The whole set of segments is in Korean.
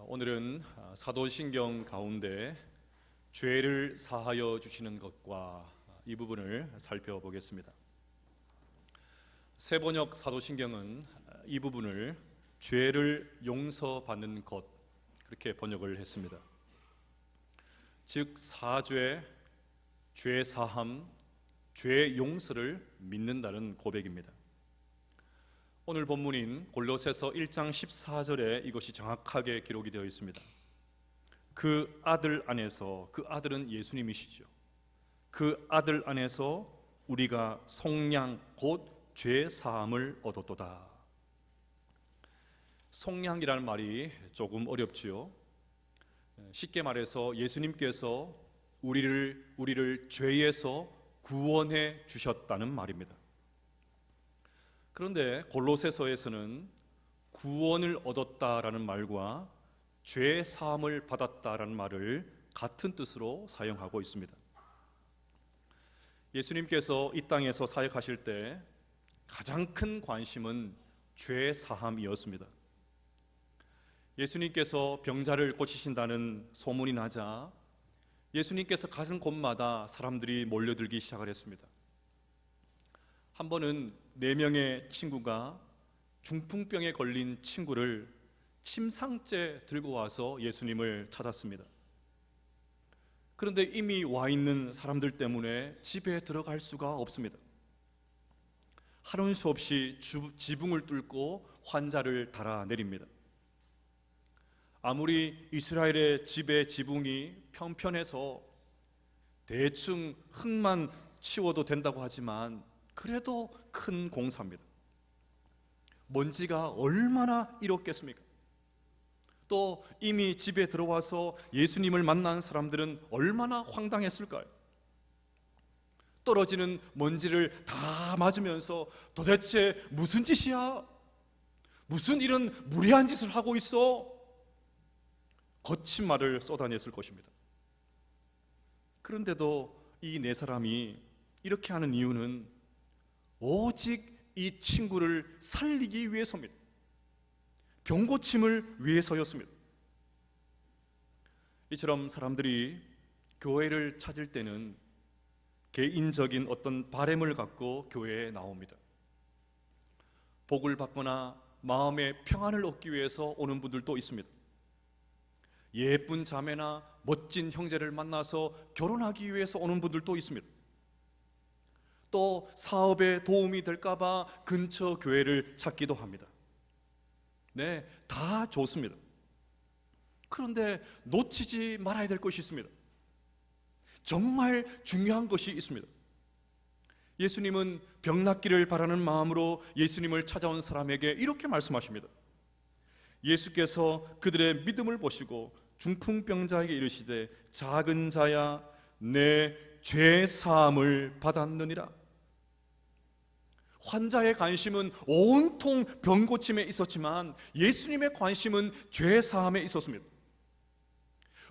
오늘은 사도신경 가운데 죄를 사하여 주시는 것과 이 부분을 살펴보겠습니다. 세번역 사도신경은 이 부분을 죄를 용서받는 것 그렇게 번역을 했습니다. 즉 사죄, 죄 사함, 죄 용서를 믿는다는 고백입니다. 오늘 본문인 골로새서 1장 14절에 이것이 정확하게 기록이 되어 있습니다. 그 아들 안에서, 그 아들은 예수님이시죠. 그 아들 안에서 우리가 속량 곧 죄 사함을 얻었도다. 속량이라는 말이 조금 어렵지요. 쉽게 말해서 예수님께서 우리를 죄에서 구원해 주셨다는 말입니다. 그런데 골로새서에서는 구원을 얻었다라는 말과 죄 사함을 받았다라는 말을 같은 뜻으로 사용하고 있습니다. 예수님께서 이 땅에서 사역하실 때 가장 큰 관심은 죄 사함이었습니다. 예수님께서 병자를 고치신다는 소문이 나자 예수님께서 가는 곳마다 사람들이 몰려들기 시작을 했습니다. 한 번은 4명의 친구가 중풍병에 걸린 친구를 침상째 들고 와서 예수님을 찾았습니다. 그런데 이미 와 있는 사람들 때문에 집에 들어갈 수가 없습니다. 하는 수 없이 지붕을 뚫고 환자를 달아내립니다. 아무리 이스라엘의 집의 지붕이 평평해서 대충 흙만 치워도 된다고 하지만 그래도 큰 공사입니다. 먼지가 얼마나 이렇겠습니까? 또 이미 집에 들어와서 예수님을 만난 사람들은 얼마나 황당했을까요? 떨어지는 먼지를 다 맞으면서 도대체 무슨 짓이야? 무슨 이런 무리한 짓을 하고 있어? 거친 말을 쏟아냈을 것입니다. 그런데도 이 4사람이 이렇게 하는 이유는 오직 이 친구를 살리기 위해서입니다. 병고침을 위해서였습니다. 이처럼 사람들이 교회를 찾을 때는 개인적인 어떤 바램을 갖고 교회에 나옵니다. 복을 받거나 마음의 평안을 얻기 위해서 오는 분들도 있습니다. 예쁜 자매나 멋진 형제를 만나서 결혼하기 위해서 오는 분들도 있습니다. 또 사업에 도움이 될까봐 근처 교회를 찾기도 합니다. 네, 다 좋습니다. 그런데 놓치지 말아야 될 것이 있습니다. 정말 중요한 것이 있습니다. 예수님은 병 낫기를 바라는 마음으로 예수님을 찾아온 사람에게 이렇게 말씀하십니다. 예수께서 그들의 믿음을 보시고 중풍병자에게 이르시되 작은 자야 내 죄 사함을 받았느니라. 환자의 관심은 온통 병 고침에 있었지만 예수님의 관심은 죄 사함에 있었습니다.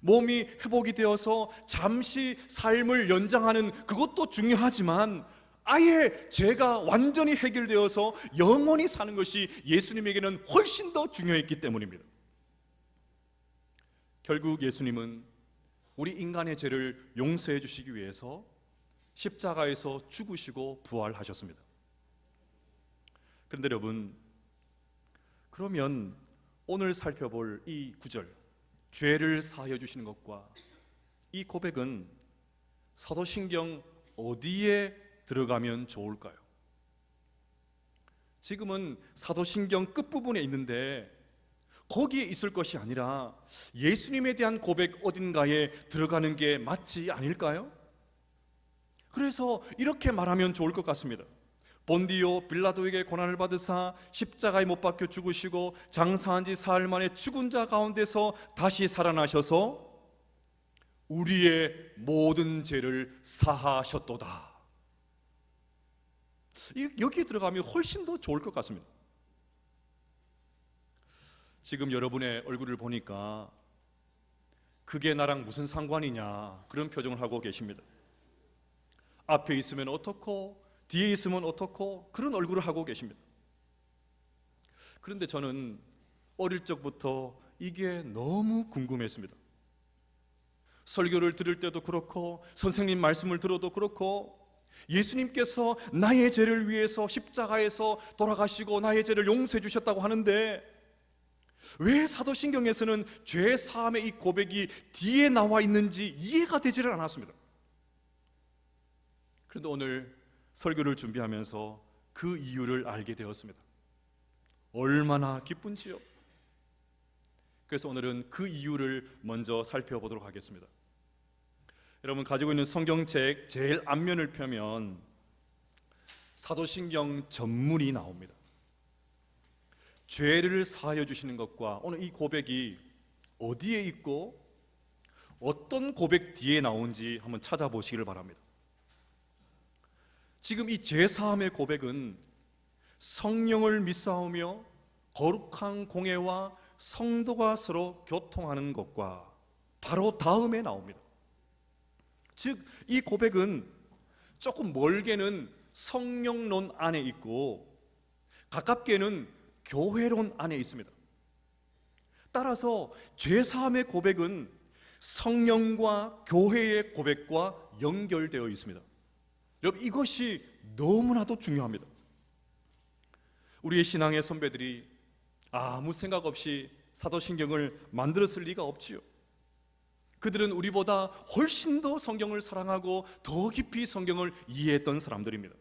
몸이 회복이 되어서 잠시 삶을 연장하는 그것도 중요하지만 아예 죄가 완전히 해결되어서 영원히 사는 것이 예수님에게는 훨씬 더 중요했기 때문입니다. 결국 예수님은 우리 인간의 죄를 용서해 주시기 위해서 십자가에서 죽으시고 부활하셨습니다. 그런데 여러분, 그러면 오늘 살펴볼 이 구절, 죄를 사하여 주시는 것과 이 고백은 사도신경 어디에 들어가면 좋을까요? 지금은 사도신경 끝부분에 있는데 거기에 있을 것이 아니라 예수님에 대한 고백 어딘가에 들어가는 게 맞지 않을까요? 그래서 이렇게 말하면 좋을 것 같습니다. 본디오 빌라도에게 고난을 받으사 십자가에 못 박혀 죽으시고 장사한 지 사흘 만에 죽은 자 가운데서 다시 살아나셔서 우리의 모든 죄를 사하셨도다. 여기에 들어가면 훨씬 더 좋을 것 같습니다. 지금 여러분의 얼굴을 보니까 그게 나랑 무슨 상관이냐 그런 표정을 하고 계십니다. 앞에 있으면 어떻고 뒤에 있으면 어떻고 그런 얼굴을 하고 계십니다. 그런데 저는 어릴 적부터 이게 너무 궁금했습니다. 설교를 들을 때도 그렇고 선생님 말씀을 들어도 그렇고 예수님께서 나의 죄를 위해서 십자가에서 돌아가시고 나의 죄를 용서해 주셨다고 하는데 왜 사도신경에서는 죄 사함의 이 고백이 뒤에 나와 있는지 이해가 되지를 않았습니다. 그런데 오늘 설교를 준비하면서 그 이유를 알게 되었습니다. 얼마나 기쁜지요. 그래서 오늘은 그 이유를 먼저 살펴보도록 하겠습니다. 여러분 가지고 있는 성경책 제일 앞면을 펴면 사도신경 전문이 나옵니다. 죄를 사하여 주시는 것과 오늘 이 고백이 어디에 있고 어떤 고백 뒤에 나온지 한번 찾아보시기를 바랍니다. 지금 이 죄사함의 고백은 성령을 믿사오며 거룩한 공예와 성도가 서로 교통하는 것과 바로 다음에 나옵니다. 즉 이 고백은 조금 멀게는 성령론 안에 있고 가깝게는 교회론 안에 있습니다. 따라서 죄사함의 고백은 성령과 교회의 고백과 연결되어 있습니다. 여러분 이것이 너무나도 중요합니다. 우리의 신앙의 선배들이 아무 생각 없이 사도신경을 만들었을 리가 없지요. 그들은 우리보다 훨씬 더 성경을 사랑하고 더 깊이 성경을 이해했던 사람들입니다.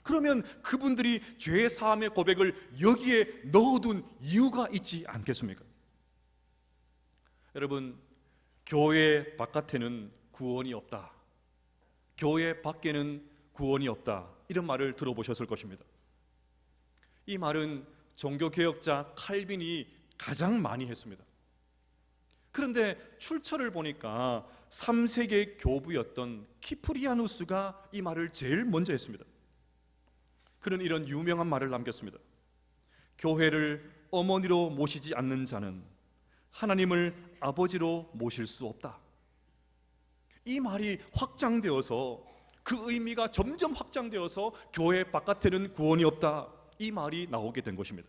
그러면 그분들이 죄 사함의 고백을 여기에 넣어둔 이유가 있지 않겠습니까? 여러분, 교회 바깥에는 구원이 없다, 교회 밖에는 구원이 없다, 이런 말을 들어보셨을 것입니다. 이 말은 종교개혁자 칼빈이 가장 많이 했습니다. 그런데 출처를 보니까 3세기 교부였던 키프리아누스가 이 말을 제일 먼저 했습니다. 그는 이런 유명한 말을 남겼습니다. 교회를 어머니로 모시지 않는 자는 하나님을 아버지로 모실 수 없다. 이 말이 확장되어서 그 의미가 점점 확장되어서 교회 바깥에는 구원이 없다, 이 말이 나오게 된 것입니다.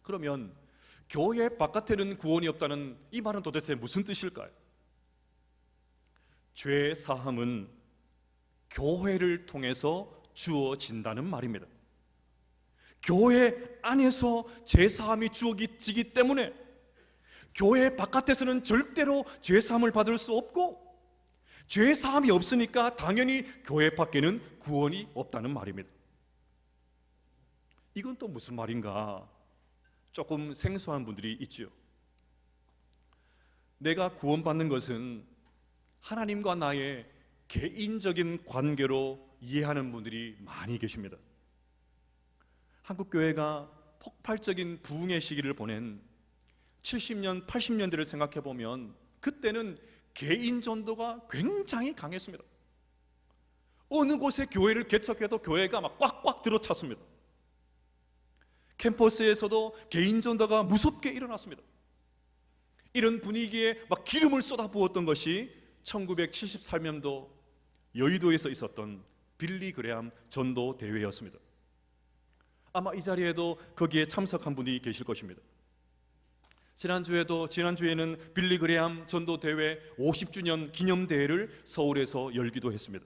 그러면 교회 바깥에는 구원이 없다는 이 말은 도대체 무슨 뜻일까요? 죄 사함은 교회를 통해서 주어진다는 말입니다. 교회 안에서 죄 사함이 주어지기 때문에 교회 바깥에서는 절대로 죄 사함을 받을 수 없고, 죄 사함이 없으니까 당연히 교회 밖에는 구원이 없다는 말입니다. 이건 또 무슨 말인가? 조금 생소한 분들이 있지요. 내가 구원받는 것은 하나님과 나의 개인적인 관계로 이해하는 분들이 많이 계십니다. 한국교회가 폭발적인 부흥의 시기를 보낸 70년, 80년대를 생각해 보면 그때는 개인 전도가 굉장히 강했습니다. 어느 곳에 교회를 개척해도 교회가 막 꽉꽉 들어찼습니다. 캠퍼스에서도 개인 전도가 무섭게 일어났습니다. 이런 분위기에 막 기름을 쏟아부었던 것이 1973년도 여의도에서 있었던 빌리 그레함 전도 대회였습니다. 아마 이 자리에도 거기에 참석한 분이 계실 것입니다. 지난주에는 빌리 그레함 전도 대회 50주년 기념 대회를 서울에서 열기도 했습니다.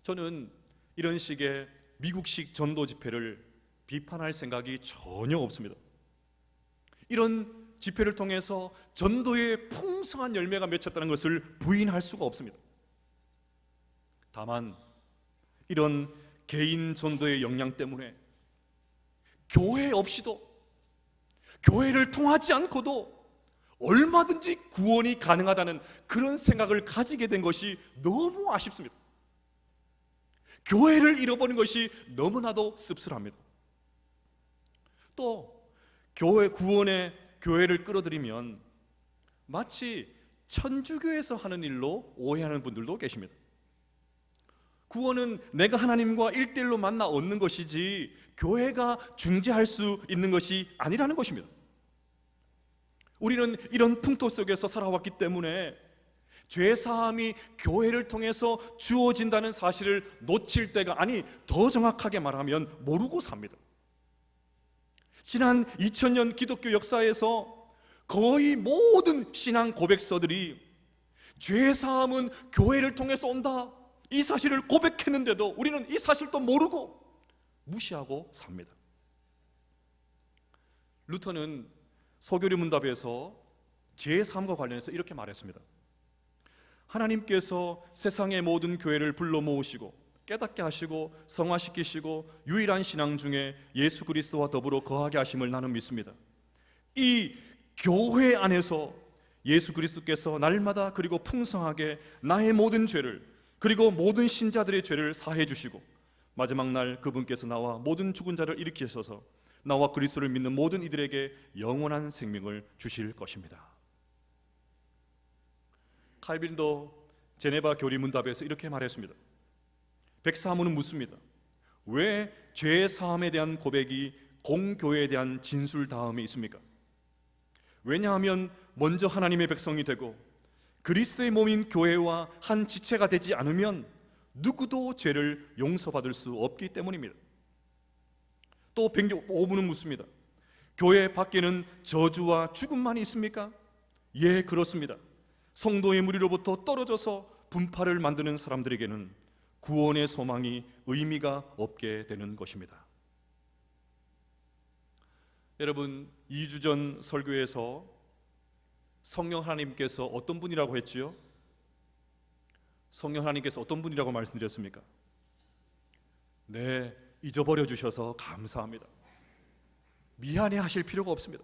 저는 이런 식의 미국식 전도 집회를 비판할 생각이 전혀 없습니다. 이런 집회를 통해서 전도의 풍성한 열매가 맺혔다는 것을 부인할 수가 없습니다. 다만 이런 개인 전도의 역량 때문에 교회 없이도, 교회를 통하지 않고도 얼마든지 구원이 가능하다는 그런 생각을 가지게 된 것이 너무 아쉽습니다. 교회를 잃어버린 것이 너무나도 씁쓸합니다. 또 교회 구원의 교회를 끌어들이면 마치 천주교에서 하는 일로 오해하는 분들도 계십니다. 구원은 내가 하나님과 1대1로 만나 얻는 것이지 교회가 중재할 수 있는 것이 아니라는 것입니다. 우리는 이런 풍토 속에서 살아왔기 때문에 죄사함이 교회를 통해서 주어진다는 사실을 놓칠 때가, 아니 더 정확하게 말하면 모르고 삽니다. 지난 2000년 기독교 역사에서 거의 모든 신앙 고백서들이 죄사함은 교회를 통해서 온다, 이 사실을 고백했는데도 우리는 이 사실도 모르고 무시하고 삽니다. 루터는 소교리 문답에서 죄사함과 관련해서 이렇게 말했습니다. 하나님께서 세상의 모든 교회를 불러 모으시고 깨닫게 하시고 성화시키시고 유일한 신앙 중에 예수 그리스도와 더불어 거하게 하심을 나는 믿습니다. 이 교회 안에서 예수 그리스도께서 날마다 그리고 풍성하게 나의 모든 죄를, 그리고 모든 신자들의 죄를 사해 주시고 마지막 날 그분께서 나와 모든 죽은 자를 일으키셔서 나와 그리스도를 믿는 모든 이들에게 영원한 생명을 주실 것입니다. 칼빈도 제네바 교리 문답에서 이렇게 말했습니다. 백사문은 묻습니다. 왜 죄 사함에 대한 고백이 공교회에 대한 진술 다음에 있습니까? 왜냐하면 먼저 하나님의 백성이 되고 그리스도의 몸인 교회와 한 지체가 되지 않으면 누구도 죄를 용서받을 수 없기 때문입니다. 또 105문은 묻습니다. 교회 밖에는 저주와 죽음만 있습니까? 예, 그렇습니다. 성도의 무리로부터 떨어져서 분파를 만드는 사람들에게는 구원의 소망이 의미가 없게 되는 것입니다. 여러분, 2주 전 설교에서 성령 하나님께서 어떤 분이라고 했지요? 성령 하나님께서 어떤 분이라고 말씀드렸습니까? 네, 잊어버려 주셔서 감사합니다. 미안해 하실 필요가 없습니다.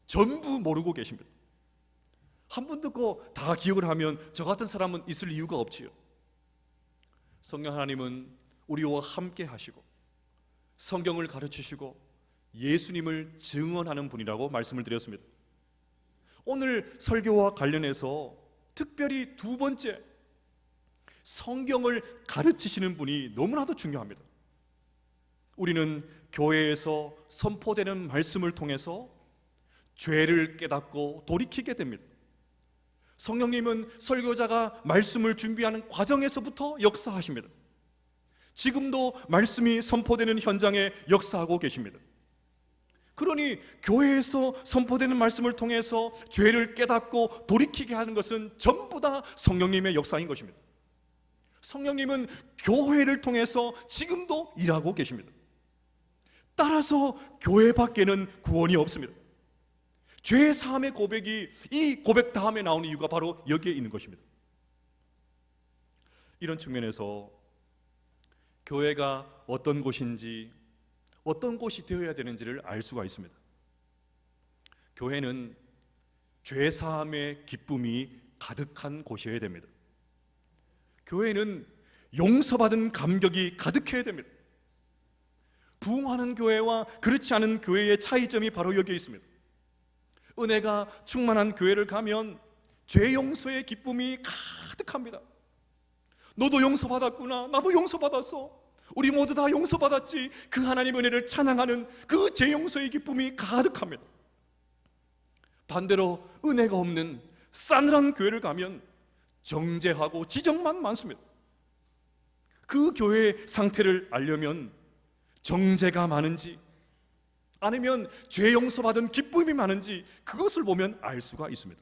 전부 모르고 계십니다. 한 번 듣고 다 기억을 하면 저 같은 사람은 있을 이유가 없지요. 성령 하나님은 우리와 함께 하시고 성경을 가르치시고 예수님을 증언하는 분이라고 말씀을 드렸습니다. 오늘 설교와 관련해서 특별히 두 번째, 성경을 가르치시는 분이 너무나도 중요합니다. 우리는 교회에서 선포되는 말씀을 통해서 죄를 깨닫고 돌이키게 됩니다. 성령님은 설교자가 말씀을 준비하는 과정에서부터 역사하십니다. 지금도 말씀이 선포되는 현장에 역사하고 계십니다. 그러니 교회에서 선포되는 말씀을 통해서 죄를 깨닫고 돌이키게 하는 것은 전부 다 성령님의 역사인 것입니다. 성령님은 교회를 통해서 지금도 일하고 계십니다. 따라서 교회 밖에는 구원이 없습니다. 죄 사함의 고백이 이 고백 다음에 나오는 이유가 바로 여기에 있는 것입니다. 이런 측면에서 교회가 어떤 곳인지, 어떤 곳이 되어야 되는지를 알 수가 있습니다. 교회는 죄 사함의 기쁨이 가득한 곳이어야 됩니다. 교회는 용서받은 감격이 가득해야 됩니다. 부흥하는 교회와 그렇지 않은 교회의 차이점이 바로 여기에 있습니다. 은혜가 충만한 교회를 가면 죄 용서의 기쁨이 가득합니다. 너도 용서받았구나, 나도 용서받았어, 우리 모두 다 용서받았지, 그 하나님 은혜를 찬양하는 그 죄 용서의 기쁨이 가득합니다. 반대로 은혜가 없는 싸늘한 교회를 가면 정죄하고 지적만 많습니다. 그 교회의 상태를 알려면 정죄가 많은지 아니면 죄 용서받은 기쁨이 많은지 그것을 보면 알 수가 있습니다.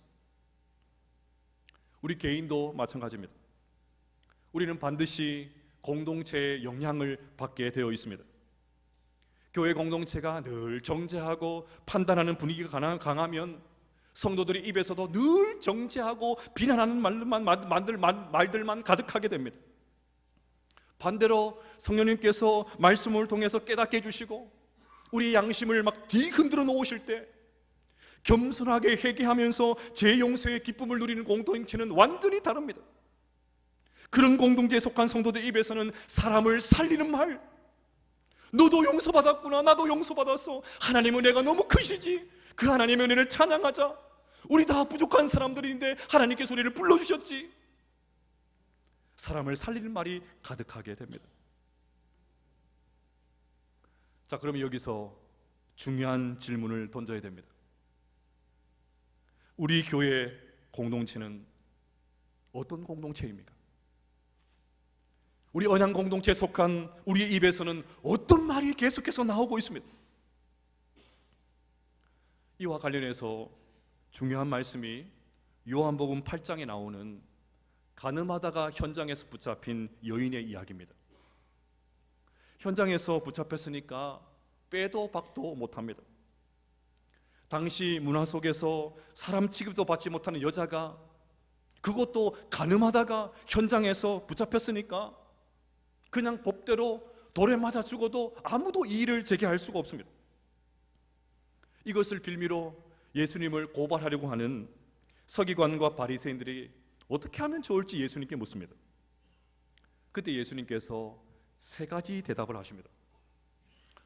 우리 개인도 마찬가지입니다. 우리는 반드시 공동체의 영향을 받게 되어 있습니다. 교회 공동체가 늘 정죄하고 판단하는 분위기가 강하면 성도들의 입에서도 늘 정죄하고 비난하는 말들만 가득하게 됩니다. 반대로 성령님께서 말씀을 통해서 깨닫게 해주시고 우리 양심을 막 뒤흔들어 놓으실 때 겸손하게 회개하면서 제 용서의 기쁨을 누리는 공동체는 완전히 다릅니다. 그런 공동체에 속한 성도들 입에서는 사람을 살리는 말, 너도 용서받았구나, 나도 용서받았어, 하나님의 은혜가 너무 크시지, 그 하나님의 은혜를 찬양하자, 우리 다 부족한 사람들인데 하나님께서 우리를 불러주셨지, 사람을 살리는 말이 가득하게 됩니다. 자, 그러면 여기서 중요한 질문을 던져야 됩니다. 우리 교회 공동체는 어떤 공동체입니까? 우리 언양 공동체에 속한 우리의 입에서는 어떤 말이 계속해서 나오고 있습니다. 이와 관련해서 중요한 말씀이 요한복음 8장에 나오는 가늠하다가 현장에서 붙잡힌 여인의 이야기입니다. 현장에서 붙잡혔으니까 빼도 박도 못합니다. 당시 문화 속에서 사람 취급도 받지 못하는 여자가, 그것도 가늠하다가 현장에서 붙잡혔으니까 그냥 법대로 돌에 맞아 죽어도 아무도 이의를 제기할 수가 없습니다. 이것을 빌미로 예수님을 고발하려고 하는 서기관과 바리새인들이 어떻게 하면 좋을지 예수님께 묻습니다. 그때 예수님께서 세 가지 대답을 하십니다.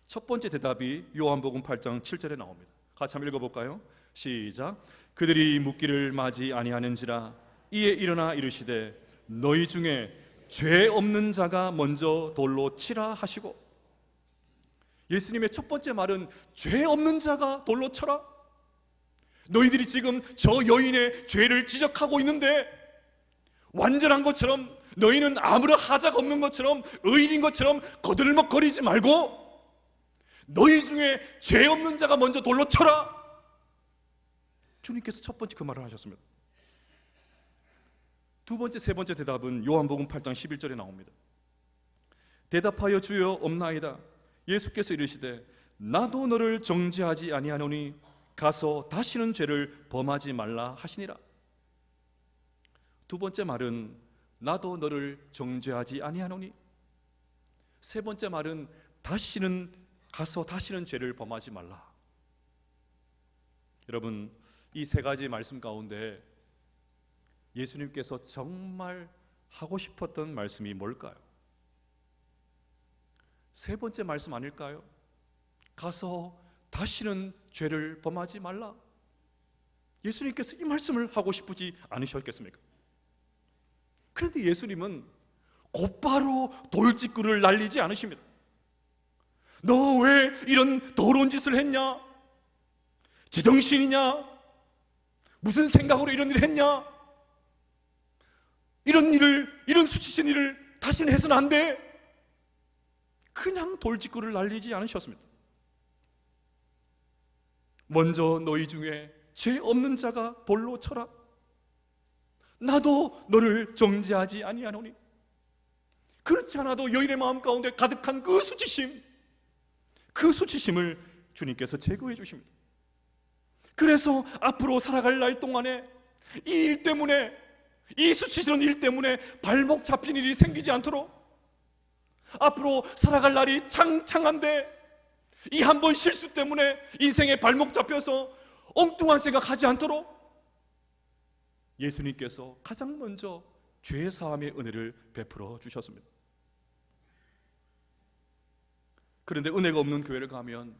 첫 번째 대답이 요한복음 8장 7절에 나옵니다. 같이 한번 읽어볼까요? 시작. 그들이 묻기를 마지 아니하는지라 이에 일어나 이르시되 너희 중에 죄 없는 자가 먼저 돌로 치라 하시고, 예수님의 첫 번째 말은 죄 없는 자가 돌로 쳐라. 너희들이 지금 저 여인의 죄를 지적하고 있는데 완전한 것처럼, 너희는 아무런 하자가 없는 것처럼, 의인인 것처럼 거들먹거리지 말고 너희 중에 죄 없는 자가 먼저 돌로 쳐라. 주님께서 첫 번째 그 말을 하셨습니다. 두 번째, 세 번째 대답은 요한복음 8장 11절에 나옵니다. 대답하여 주여 없나이다. 예수께서 이르시되 나도 너를 정죄하지 아니하노니 가서 다시는 죄를 범하지 말라 하시니라. 두 번째 말은 나도 너를 정죄하지 아니하노니, 세 번째 말은 가서 다시는 죄를 범하지 말라. 여러분, 이 세 가지 말씀 가운데 예수님께서 정말 하고 싶었던 말씀이 뭘까요? 세 번째 말씀 아닐까요? 가서 다시는 죄를 범하지 말라. 예수님께서 이 말씀을 하고 싶지 않으셨겠습니까? 그런데 예수님은 곧바로 돌직구를 날리지 않으십니다. 너 왜 이런 더러운 짓을 했냐? 제정신이냐? 무슨 생각으로 이런 일을 했냐? 이런 수치신 일을 다시는 해서는 안 돼. 그냥 돌직구를 날리지 않으셨습니다. 먼저 너희 중에 죄 없는 자가 돌로 쳐라. 나도 너를 정죄하지 아니하노니. 그렇지 않아도 여인의 마음 가운데 가득한 그 수치심을 주님께서 제거해 주십니다. 그래서 앞으로 살아갈 날 동안에 이 일 때문에, 이 수치스러운 일 때문에 발목 잡힌 일이 생기지 않도록, 앞으로 살아갈 날이 창창한데 이 한 번 실수 때문에 인생에 발목 잡혀서 엉뚱한 생각하지 않도록 예수님께서 가장 먼저 죄 사함의 은혜를 베풀어 주셨습니다. 그런데 은혜가 없는 교회를 가면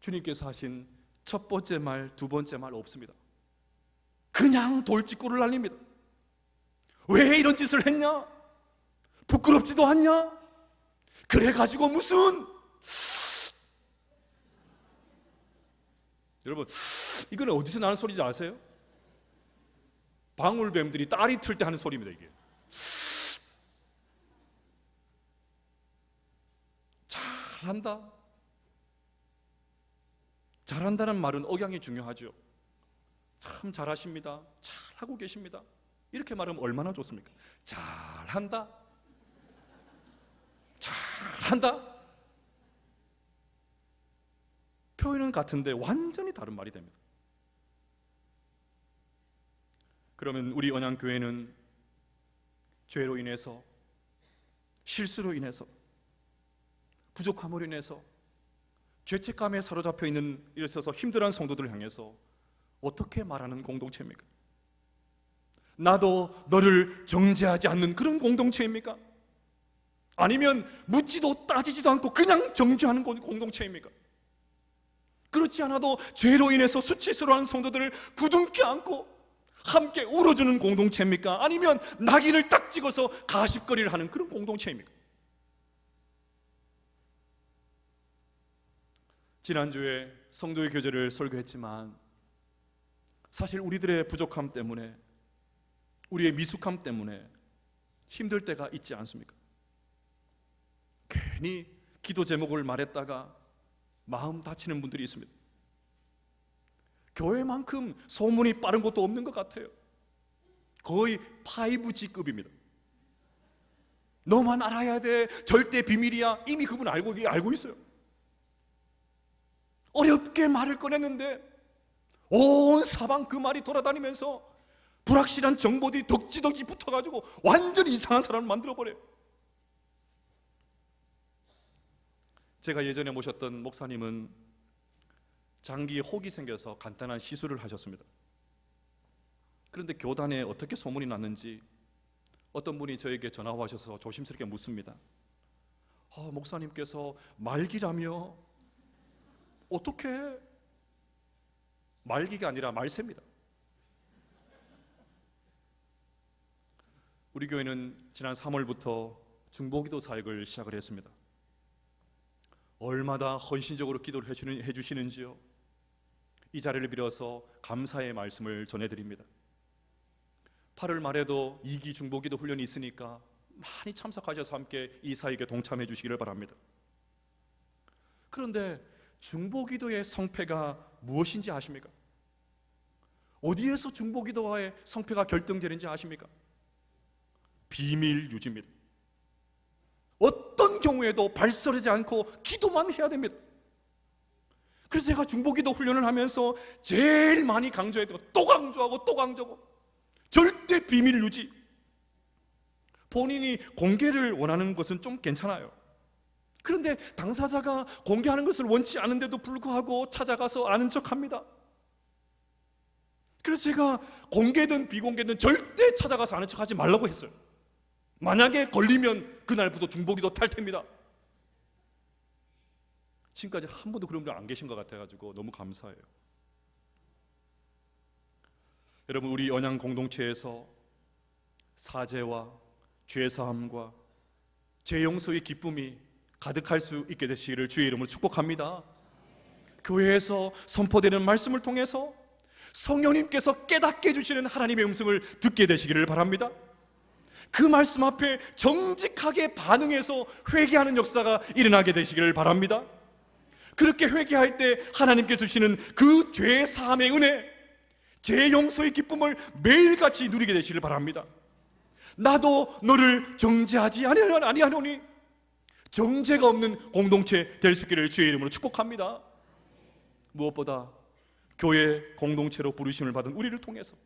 주님께서 하신 첫 번째 말, 두 번째 말 없습니다. 그냥 돌직구를 날립니다. 왜 이런 짓을 했냐? 부끄럽지도 않냐? 그래가지고 무슨, 여러분, 이건 어디서 나는 소리인지 아세요? 방울뱀들이 딸이 틀 때 하는 소리입니다. 이게 잘한다. 잘한다는 말은 억양이 중요하죠. 참 잘하십니다. 잘하고 계십니다. 이렇게 말하면 얼마나 좋습니까? 잘한다. 잘한다. 표현은 같은데 완전히 다른 말이 됩니다. 그러면 우리 언양교회는 죄로 인해서, 실수로 인해서, 부족함으로 인해서, 죄책감에 사로잡혀 있는 일에 있어서 힘들어하는 성도들을 향해서 어떻게 말하는 공동체입니까? 나도 너를 정죄하지 않는 그런 공동체입니까? 아니면 묻지도 따지지도 않고 그냥 정죄하는 공동체입니까? 그렇지 않아도 죄로 인해서 수치스러워하는 성도들을 부둥켜 안고 함께 울어주는 공동체입니까? 아니면 낙인을 딱 찍어서 가십거리를 하는 그런 공동체입니까? 지난주에 성도의 교제를 설교했지만 사실 우리들의 부족함 때문에, 우리의 미숙함 때문에 힘들 때가 있지 않습니까? 괜히 기도 제목을 말했다가 마음 다치는 분들이 있습니다. 교회만큼 소문이 빠른 것도 없는 것 같아요. 거의 5G급입니다. 너만 알아야 돼, 절대 비밀이야. 이미 그분 알고 있어요. 어렵게 말을 꺼냈는데 온 사방 그 말이 돌아다니면서 불확실한 정보들이 덕지덕지 붙어가지고 완전히 이상한 사람을 만들어버려요. 제가 예전에 모셨던 목사님은 장기에 혹이 생겨서 간단한 시술을 하셨습니다. 그런데 교단에 어떻게 소문이 났는지 어떤 분이 저에게 전화 와셔서 조심스럽게 묻습니다. 목사님께서 말기라며? 어떻게? 말기가 아니라 말세입니다. 우리 교회는 지난 3월부터 중보기도 사역을 시작을 했습니다. 얼마나 헌신적으로 기도를 해주시는지요. 이 자리를 빌어서 감사의 말씀을 전해드립니다. 8월 말에도 2기 중보기도 훈련이 있으니까 많이 참석하셔서 함께 이 사역에 동참해 주시기를 바랍니다. 그런데 중보기도의 성패가 무엇인지 아십니까? 어디에서 중보기도와의 성패가 결정되는지 아십니까? 비밀 유지입니다. 어떤 경우에도 발설하지 않고 기도만 해야 됩니다. 그래서 제가 중보기도 훈련을 하면서 제일 많이 강조했던 거, 또 강조하고 절대 비밀 유지. 본인이 공개를 원하는 것은 좀 괜찮아요. 그런데 당사자가 공개하는 것을 원치 않은데도 불구하고 찾아가서 아는 척합니다. 그래서 제가 공개든 비공개든 절대 찾아가서 아는 척하지 말라고 했어요. 만약에 걸리면 그날부터 중보기도 탈퇴입니다. 지금까지 한 번도 그런 분 안 계신 것 같아가지고 너무 감사해요. 여러분, 우리 언양 공동체에서 사죄와 죄사함과 죄용서의 기쁨이 가득할 수 있게 되시기를 주의 이름으로 축복합니다. 교회에서 선포되는 말씀을 통해서 성령님께서 깨닫게 해주시는 하나님의 음성을 듣게 되시기를 바랍니다. 그 말씀 앞에 정직하게 반응해서 회개하는 역사가 일어나게 되시기를 바랍니다. 그렇게 회개할 때 하나님께서 주시는 그 죄 사함의 은혜, 죄 용서의 기쁨을 매일같이 누리게 되시기를 바랍니다. 나도 너를 정죄하지 아니하노니 정죄가 없는 공동체 될 수 있기를 주의 이름으로 축복합니다. 무엇보다 교회 공동체로 부르심을 받은 우리를 통해서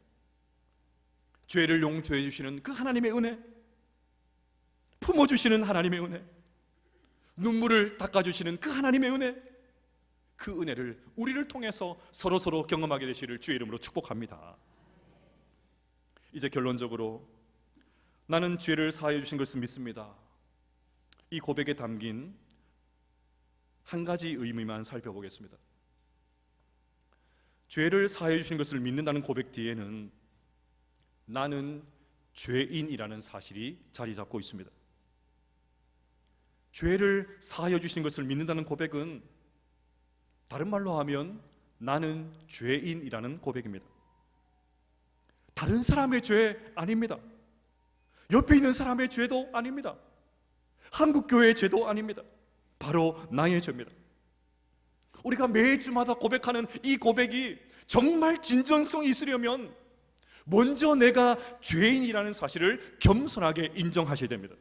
죄를 용서해 주시는 그 하나님의 은혜, 품어주시는 하나님의 은혜, 눈물을 닦아주시는 그 하나님의 은혜, 그 은혜를 우리를 통해서 서로 경험하게 되시기를 주의 이름으로 축복합니다. 이제 결론적으로 나는 죄를 사하여 주신 것을 믿습니다. 이 고백에 담긴 한 가지 의미만 살펴보겠습니다. 죄를 사하여 주신 것을 믿는다는 고백 뒤에는 나는 죄인이라는 사실이 자리 잡고 있습니다. 죄를 사하여 주신 것을 믿는다는 고백은 다른 말로 하면 나는 죄인이라는 고백입니다. 다른 사람의 죄 아닙니다. 옆에 있는 사람의 죄도 아닙니다. 한국교회의 죄도 아닙니다. 바로 나의 죄입니다. 우리가 매주마다 고백하는 이 고백이 정말 진정성이 있으려면 먼저 내가 죄인이라는 사실을 겸손하게 인정하셔야 됩니다.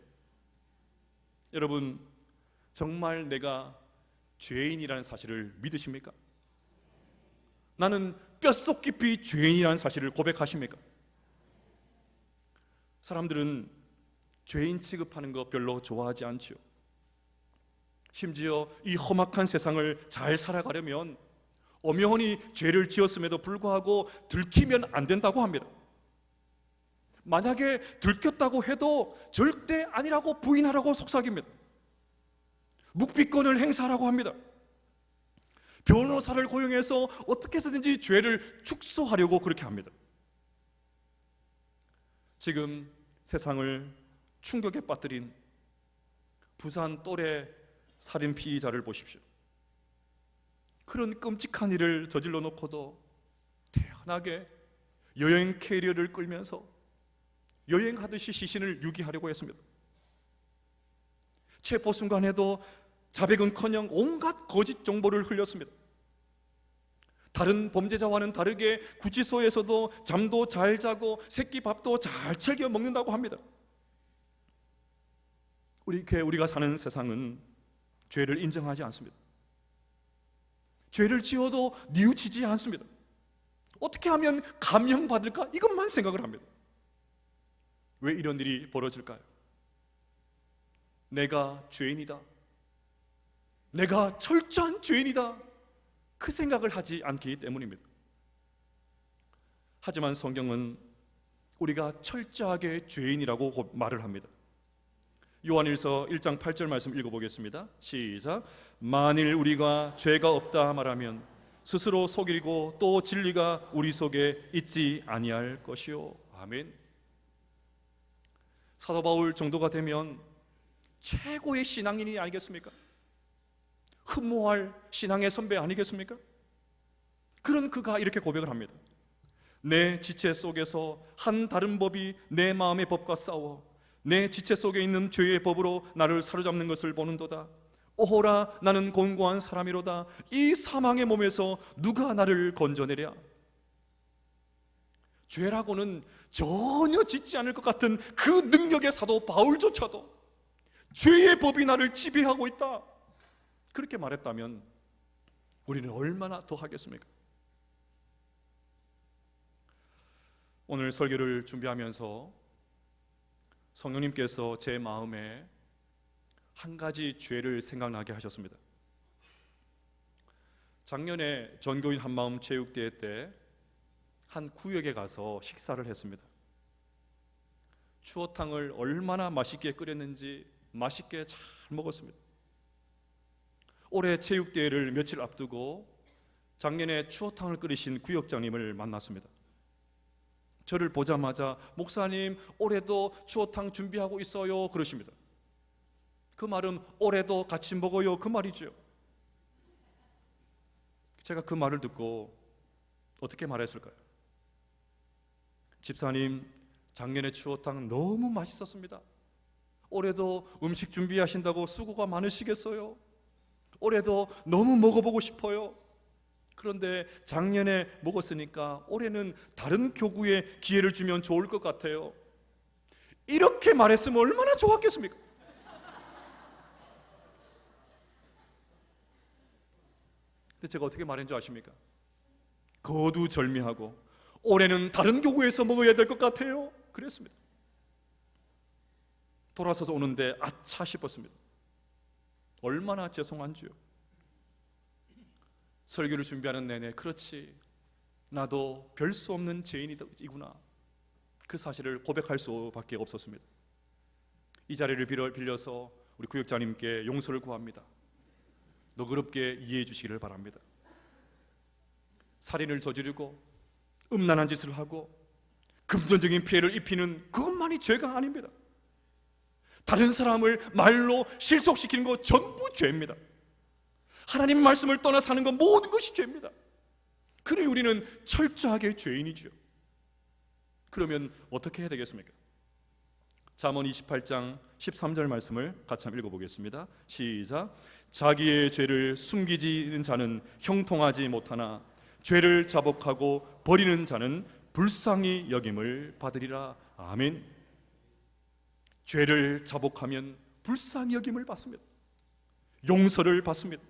여러분, 정말 내가 죄인이라는 사실을 믿으십니까? 나는 뼛속 깊이 죄인이라는 사실을 고백하십니까? 사람들은 죄인 취급하는 거 별로 좋아하지 않죠. 심지어 이 험악한 세상을 잘 살아가려면 엄연히 죄를 지었음에도 불구하고 들키면 안 된다고 합니다. 만약에 들켰다고 해도 절대 아니라고 부인하라고 속삭입니다. 묵비권을 행사하라고 합니다. 변호사를 고용해서 어떻게 해서든지 죄를 축소하려고 그렇게 합니다. 지금 세상을 충격에 빠뜨린 부산 또래 살인 피의자를 보십시오. 그런 끔찍한 일을 저질러 놓고도 태연하게 여행 캐리어를 끌면서 여행하듯이 시신을 유기하려고 했습니다. 체포 순간에도 자백은커녕 온갖 거짓 정보를 흘렸습니다. 다른 범죄자와는 다르게 구치소에서도 잠도 잘 자고 새끼 밥도 잘 챙겨 먹는다고 합니다. 우리가 사는 세상은 죄를 인정하지 않습니다. 죄를 지어도 뉘우치지 않습니다. 어떻게 하면 감형받을까? 이것만 생각을 합니다. 왜 이런 일이 벌어질까요? 내가 죄인이다, 내가 철저한 죄인이다, 그 생각을 하지 않기 때문입니다. 하지만 성경은 우리가 철저하게 죄인이라고 말을 합니다. 요한일서 1장 8절 말씀 읽어보겠습니다. 시작. 만일 우리가 죄가 없다 말하면 스스로 속이고 또 진리가 우리 속에 있지 아니할 것이요. 아멘. 사도 바울 정도가 되면 최고의 신앙인이 아니겠습니까? 흠모할 신앙의 선배 아니겠습니까? 그런 그가 이렇게 고백을 합니다. 내 지체 속에서 한 다른 법이 내 마음의 법과 싸워 내 지체 속에 있는 죄의 법으로 나를 사로잡는 것을 보는도다. 오호라, 나는 곤고한 사람이로다. 이 사망의 몸에서 누가 나를 건져내랴. 죄라고는 전혀 짓지 않을 것 같은 그 능력의 사도 바울조차도 죄의 법이 나를 지배하고 있다, 그렇게 말했다면 우리는 얼마나 더 하겠습니까? 오늘 설교를 준비하면서 성령님께서 제 마음에 한 가지 죄를 생각나게 하셨습니다. 작년에 전교인 한마음 체육대회 때 한 구역에 가서 식사를 했습니다. 추어탕을 얼마나 맛있게 끓였는지 맛있게 잘 먹었습니다. 올해 체육대회를 며칠 앞두고 작년에 추어탕을 끓이신 구역장님을 만났습니다. 저를 보자마자 목사님, 올해도 추어탕 준비하고 있어요, 그러십니다. 그 말은 올해도 같이 먹어요, 그 말이죠. 제가 그 말을 듣고 어떻게 말했을까요? 집사님, 작년에 추어탕 너무 맛있었습니다. 올해도 음식 준비하신다고 수고가 많으시겠어요? 올해도 너무 먹어보고 싶어요. 그런데 작년에 먹었으니까 올해는 다른 교구에 기회를 주면 좋을 것 같아요. 이렇게 말했으면 얼마나 좋았겠습니까? 근데 제가 어떻게 말했는지 아십니까? 거두절미하고 올해는 다른 교구에서 먹어야 될 것 같아요, 그랬습니다. 돌아서서 오는데 아차 싶었습니다. 얼마나 죄송한지요. 설교를 준비하는 내내 그렇지, 나도 별 수 없는 죄인이구나, 그 사실을 고백할 수밖에 없었습니다. 이 자리를 빌려서 우리 구역장님께 용서를 구합니다. 너그럽게 이해해 주시기를 바랍니다. 살인을 저지르고 음란한 짓을 하고 금전적인 피해를 입히는 그것만이 죄가 아닙니다. 다른 사람을 말로 실속시키는 것 전부 죄입니다. 하나님 말씀을 떠나 사는 것 모든 것이 죄입니다. 그래 우리는 철저하게 죄인이죠. 그러면 어떻게 해야 되겠습니까? 잠언 28장 13절 말씀을 같이 한번 읽어보겠습니다. 시작. 자기의 죄를 숨기지는 자는 형통하지 못하나 죄를 자복하고 버리는 자는 불쌍히 여김을 받으리라. 아멘. 죄를 자복하면 불쌍히 여김을 받습니다. 용서를 받습니다.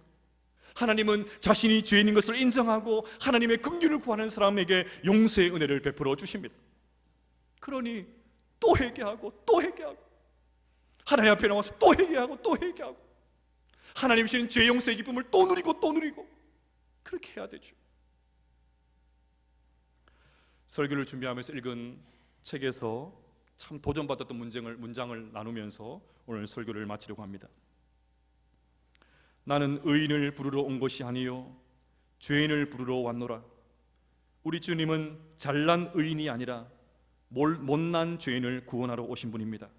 하나님은 자신이 죄인인 것을 인정하고 하나님의 긍휼을 구하는 사람에게 용서의 은혜를 베풀어 주십니다. 그러니 또 회개하고 또 회개하고 하나님 앞에 나와서 또 회개하고 또 회개하고 하나님 주시는 죄 용서의 기쁨을 또 누리고 또 누리고 그렇게 해야 되죠. 설교를 준비하면서 읽은 책에서 참 도전받았던 문장을 나누면서 오늘 설교를 마치려고 합니다. 나는 의인을 부르러 온 것이 아니요 죄인을 부르러 왔노라. 우리 주님은 잘난 의인이 아니라 못난 죄인을 구원하러 오신 분입니다.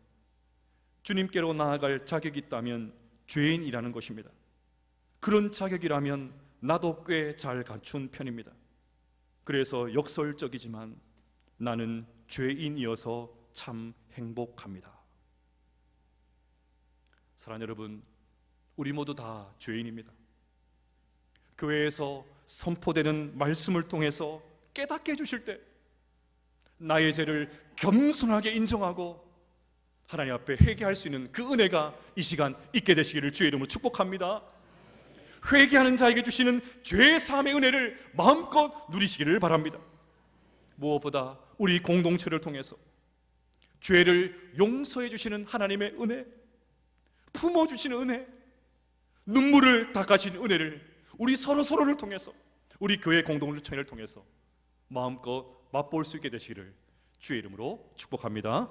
주님께로 나아갈 자격이 있다면 죄인이라는 것입니다. 그런 자격이라면 나도 꽤 잘 갖춘 편입니다. 그래서 역설적이지만 나는 죄인이어서 참 행복합니다. 사랑하는 여러분, 우리 모두 다 죄인입니다. 교회에서 선포되는 말씀을 통해서 깨닫게 해주실 때 나의 죄를 겸손하게 인정하고 하나님 앞에 회개할 수 있는 그 은혜가 이 시간 있게 되시기를 주의 이름으로 축복합니다. 회개하는 자에게 주시는 죄 사함의 은혜를 마음껏 누리시기를 바랍니다. 무엇보다 우리 공동체를 통해서 죄를 용서해 주시는 하나님의 은혜, 품어주시는 은혜, 눈물을 닦아주시는 은혜를 우리 서로를 통해서, 우리 교회 공동체를 통해서 마음껏 맛볼 수 있게 되시기를 주의 이름으로 축복합니다.